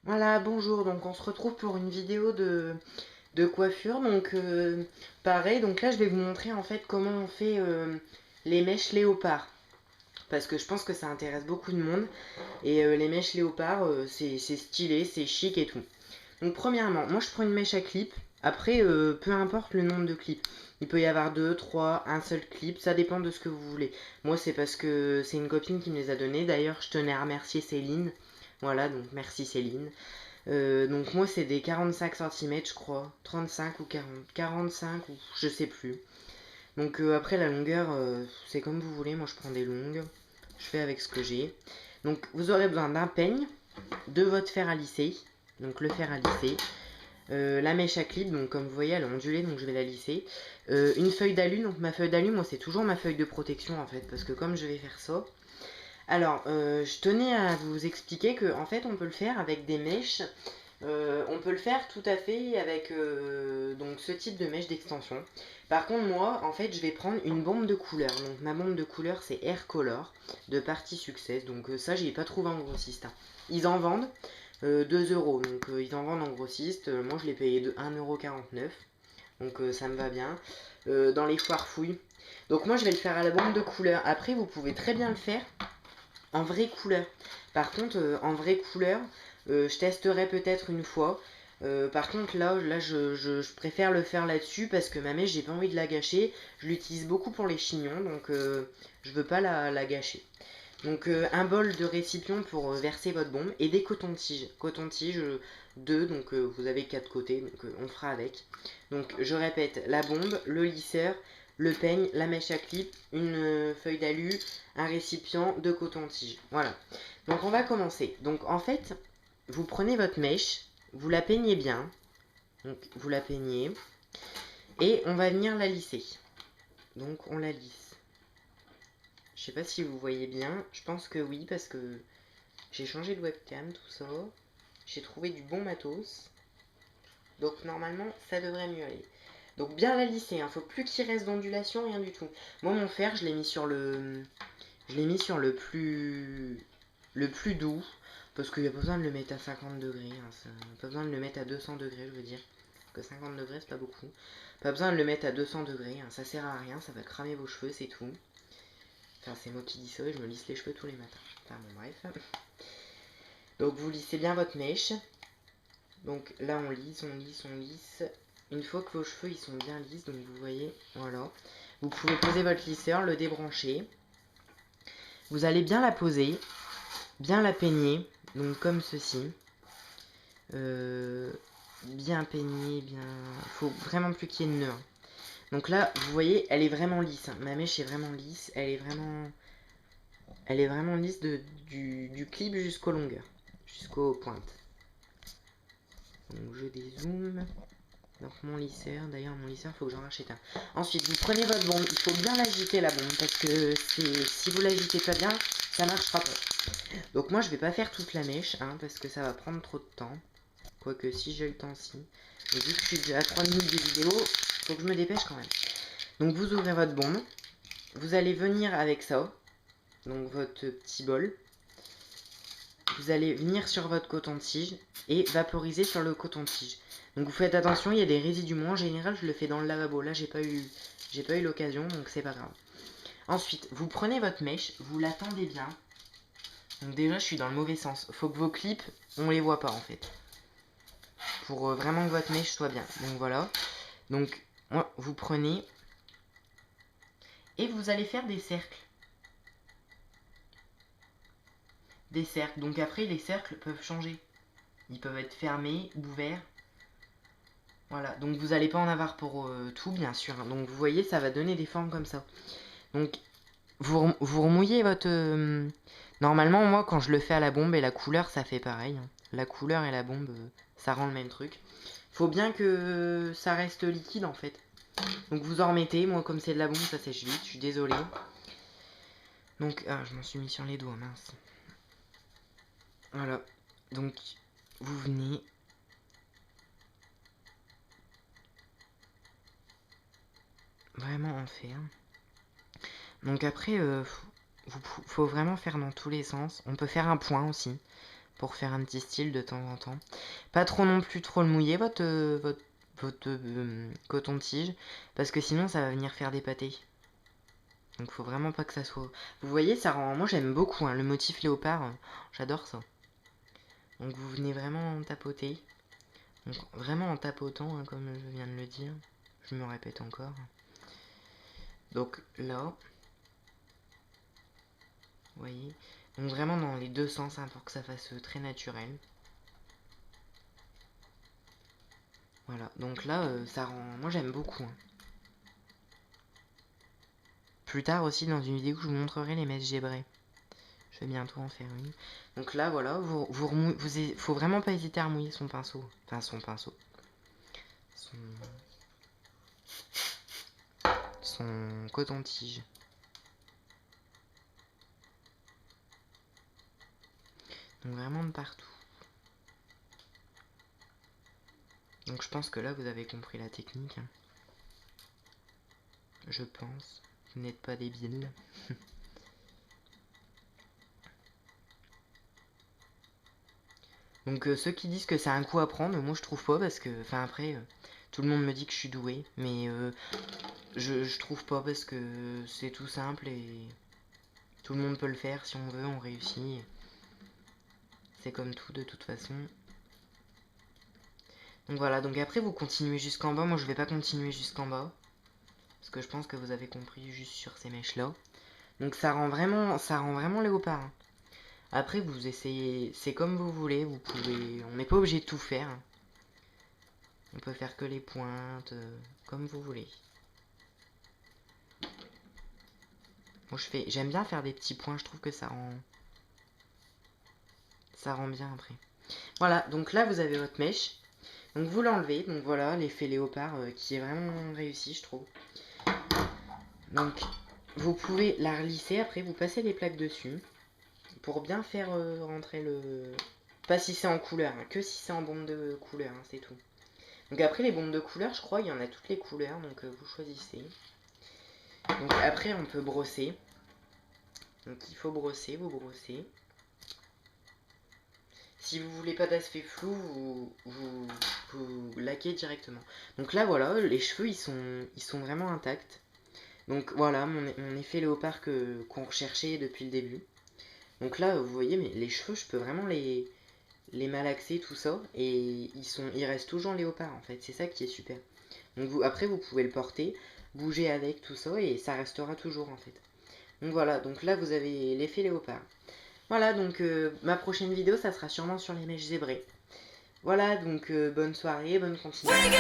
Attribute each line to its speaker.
Speaker 1: Voilà, bonjour, donc on se retrouve pour une vidéo de coiffure. Donc pareil, donc là je vais vous montrer en fait comment on fait les mèches léopard. Parce que je pense que ça intéresse beaucoup de monde. Et les mèches léopard, c'est stylé, c'est chic et tout. Donc premièrement, moi je prends une mèche à clip. Après, peu importe le nombre de clips. Il peut y avoir deux, trois, un seul clip, ça dépend de ce que vous voulez. Moi c'est parce que c'est une copine qui me les a donnés. D'ailleurs, je tenais à remercier Céline. Voilà, donc merci Céline. Donc moi c'est des 45 centimètres je crois, 35 ou 40, 45 ou je sais plus. Donc après la longueur c'est comme vous voulez, moi je prends des longues, je fais avec ce que j'ai. Donc vous aurez besoin d'un peigne, de votre fer à lisser, donc le fer à lisser, la mèche à clip, donc comme vous voyez elle est ondulée donc je vais la lisser, une feuille d'alu, donc ma feuille d'alu moi c'est toujours ma feuille de protection en fait parce que comme je vais faire ça, alors, je tenais à vous expliquer que en fait, on peut le faire avec des mèches. On peut le faire tout à fait avec donc ce type de mèche d'extension. Par contre, moi, en fait, je vais prendre une bombe de couleur. Donc, ma bombe de couleur, c'est Air Color de Party Success. Donc, ça, j'y ai pas trouvé en grossiste, hein. Ils en vendent 2 euros. Donc, ils en vendent en grossiste. Moi, je l'ai payé de 1,49 €. Donc, ça me va bien. Dans les foires fouilles. Donc, moi, je vais le faire à la bombe de couleur. Après, vous pouvez très bien le faire en vraie couleur. Par contre, en vraie couleur, je testerai peut-être une fois. Par contre, là je préfère le faire là-dessus parce que ma mèche, j'ai pas envie de la gâcher. Je l'utilise beaucoup pour les chignons, donc je veux pas la gâcher. Donc un bol de récipient pour verser votre bombe et des cotons-tiges. Cotons-tiges 2, donc vous avez 4 côtés, donc on fera avec. Donc je répète, la bombe, le lisseur, le peigne, la mèche à clip, une feuille d'alu, un récipient, de coton-tige. Voilà. Donc on va commencer. Donc en fait, vous prenez votre mèche, vous la peignez bien. Donc vous la peignez et on va venir la lisser. Donc on la lisse. Je sais pas si vous voyez bien, je pense que oui parce que j'ai changé de webcam, tout ça. J'ai trouvé du bon matos. Donc normalement, ça devrait mieux aller. Donc bien la lisser, hein. Faut plus qu'il reste d'ondulation, rien du tout. Moi mon fer, je l'ai mis sur le. Je l'ai mis sur le plus doux. Parce qu'il n'y a pas besoin de le mettre à 50 degrés. Hein, pas besoin de le mettre à 200 degrés, je veux dire. Parce que 50 degrés, c'est pas beaucoup. Pas besoin de le mettre à 200 degrés. Hein, ça sert à rien, ça va cramer vos cheveux, c'est tout. Enfin, c'est moi qui dis ça et je me lisse les cheveux tous les matins. Enfin, bon, bref. Donc, vous lissez bien votre mèche. Donc, là, on lisse, on lisse, on lisse. Une fois que vos cheveux ils sont bien lisses, donc vous voyez, voilà. Vous pouvez poser votre lisseur, le débrancher. Vous allez bien la poser, bien la peigner, donc comme ceci. Bien peigner, bien. Faut vraiment plus qu'il y ait de nœuds. Donc là, vous voyez, elle est vraiment lisse. Hein. Ma mèche est vraiment lisse. Elle est vraiment lisse du clip jusqu'aux longueurs, jusqu'aux pointes. Donc je dézoome. Donc mon lisseur, d'ailleurs mon lisseur, faut que j'en rachète un. Ensuite, vous prenez votre bombe. Il faut bien l'agiter la bombe parce que si vous l'agitez pas bien, ça marchera pas. Donc moi, je vais pas faire toute la mèche, hein, parce que ça va prendre trop de temps. Quoique si j'ai le temps, si. Mais vu que je suis déjà à 3 minutes de vidéo, faut que je me dépêche quand même. Donc vous ouvrez votre bombe. Vous allez venir avec ça. Donc votre petit bol. Vous allez venir sur votre coton-tige et vaporiser sur le coton-tige. Donc vous faites attention, il y a des résidus. Moi en général, je le fais dans le lavabo. Là, j'ai pas eu l'occasion, donc c'est pas grave. Ensuite, vous prenez votre mèche, vous la tendez bien. Donc déjà, je suis dans le mauvais sens. Faut que vos clips, on les voit pas en fait. Pour vraiment que votre mèche soit bien. Donc voilà. Donc vous prenez et vous allez faire des cercles. Des cercles. Donc après, les cercles peuvent changer. Ils peuvent être fermés, ouverts. Voilà. Donc vous n'allez pas en avoir pour tout, bien sûr. Hein. Donc vous voyez, ça va donner des formes comme ça. Donc vous remouillez votre... Normalement, moi, quand je le fais à la bombe et la couleur, ça fait pareil. Hein. La couleur et la bombe, ça rend le même truc. Faut bien que ça reste liquide, en fait. Donc vous en remettez. Moi, comme c'est de la bombe, ça sèche vite. Je suis désolée. Donc, ah, je m'en suis mis sur les doigts, mince. Voilà. Donc, vous venez... vraiment en faire. Donc après, faut vraiment faire dans tous les sens. On peut faire un point aussi. pour faire un petit style de temps en temps. Pas trop non plus trop le mouiller votre coton-tige, parce que sinon ça va venir faire des pâtés. Donc faut vraiment pas que ça soit... Vous voyez, ça rend... Moi j'aime beaucoup hein, le motif léopard, j'adore ça. Donc vous venez vraiment tapoter. Donc vraiment en tapotant, hein, comme je viens de le dire. Je me répète encore. Donc là, vous voyez. Donc vraiment dans les deux sens hein, pour que ça fasse très naturel. Voilà, donc là, ça rend... Moi j'aime beaucoup. Hein. Plus tard aussi dans une vidéo, je vous montrerai les mèches gébrées. Je vais bientôt en faire une. Donc là, voilà, faut vraiment pas hésiter à mouiller son pinceau. Enfin, son pinceau. Son coton-tige. Donc vraiment de partout. Donc je pense que là, vous avez compris la technique. Hein. Je pense. Vous n'êtes pas débile. Donc ceux qui disent que c'est un coup à prendre, moi je trouve pas parce que, enfin après, tout le monde me dit que je suis douée, mais je trouve pas parce que c'est tout simple et tout le monde peut le faire si on veut, on réussit. C'est comme tout de toute façon. Donc voilà, donc après vous continuez jusqu'en bas, moi je vais pas continuer jusqu'en bas, parce que je pense que vous avez compris juste sur ces mèches là. Donc ça rend vraiment léopard. Hein. Après vous essayez, c'est comme vous voulez, vous pouvez, on n'est pas obligé de tout faire. Hein. On peut faire que les pointes, comme vous voulez. Moi j'aime bien faire des petits points, je trouve que ça rend bien après. Voilà, donc là vous avez votre mèche. Donc vous l'enlevez, donc voilà l'effet léopard qui est vraiment réussi je trouve. Donc vous pouvez la relisser, après vous passez les plaques dessus pour bien faire rentrer le... Pas si c'est en couleur, hein, que si c'est en bombe de couleur, hein, c'est tout. Donc après les bombes de couleur, je crois il y en a toutes les couleurs, donc vous choisissez. Donc après on peut brosser. Donc il faut brosser, vous brossez. Si vous voulez pas d'aspect flou, vous laquez directement. Donc là voilà, les cheveux ils sont vraiment intacts. Donc voilà mon effet léopard qu'on recherchait depuis le début. Donc là vous voyez mais les cheveux je peux vraiment les malaxer tout ça et ils restent toujours léopard en fait. C'est ça qui est super. Donc après vous pouvez le porter, bouger avec tout ça et ça restera toujours en fait. Donc voilà, donc là vous avez l'effet léopard. Voilà, donc ma prochaine vidéo, ça sera sûrement sur les mèches zébrées. Voilà, donc bonne soirée, bonne continuation.